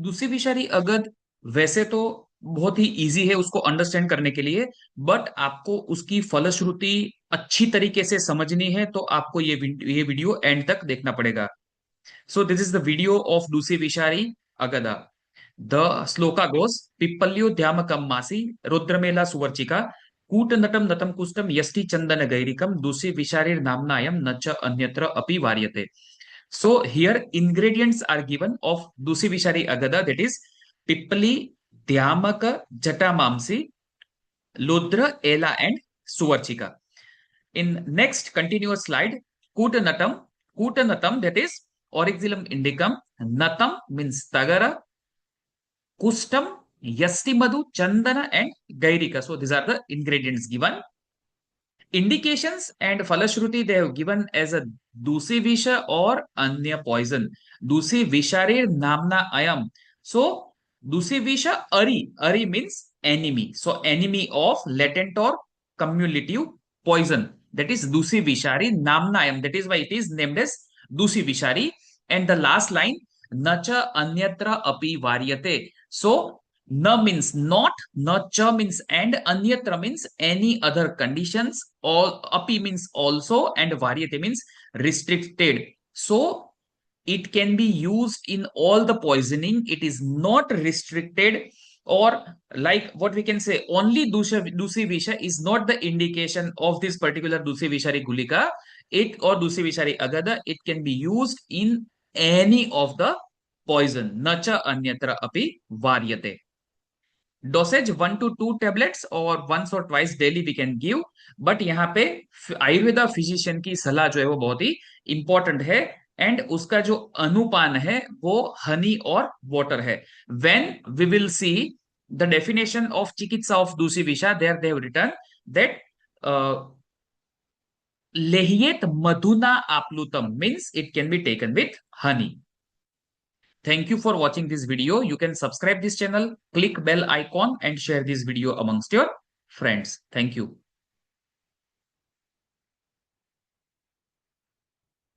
दूसरी विषारी अगद वैसे तो बहुत ही इजी है उसको अंडरस्टैंड करने के लिए, बट आपको उसकी फलश्रुति अच्छी तरीके से समझनी है तो आपको ये वीडियो एंड तक देखना पड़ेगा। So this is the video of दूसरी विषारी अगदा। द श्लोका गोस पिप्पल्यो ध्यामकम मासी रुद्रमेला सुवर्चिका कूट नटम नतम कुष्टम यष्टि चंदन गैरिकम दूसरी विषारीर नामनायम न च अन्यत्र अपि वार्यते। So here ingredients are given of Dusi Vishari Agada, that is Pippali, Dhyamaka, Jatamamsi, Ludra, Ela and Suvarchika. In next continuous slide, Kutanatam, Kutanatam, that is Oryxilum indicum, Natam means Tagara, Kustam, Yastimadu, Chandana and Gairika. So these are the ingredients given. Indications and falashruti they have given as a dusi visha or anya poison. Dusi vishare namna ayam. So dusi visha ari means enemy. So enemy of latent or cumulative poison. That is dusi vishari namna ayam. That is why it is named as dusi vishari. And the last line nacha anyatra api varyate. So na means not, na cha means and, anyatra means any other conditions, all api means also, and varyate means restricted. So it can be used in all the poisoning. It is not restricted, or like what we can say, only Dusi Visha is not the indication of this particular Dusi Vishari Gulika. It or Dusi Vishari Agada, it can be used in any of the poison. Nacha anyatra api varyate. Dosage 1 to 2 tablets और once और twice daily we can give. But यहाँ पे Ayurveda physician की सलाह जो है वो बहुत ही इंपॉर्टेंट है। एंड उसका जो अनुपान है वो हनी और वाटर है। When we will see the definition of चिकित्सा ऑफ दूसरी विषा, there they have written that लेहियत मधुना आप्लुतम means it can be taken with honey. Thank you for watching this video. You can subscribe this channel, click bell icon and share this video amongst your friends. Thank you.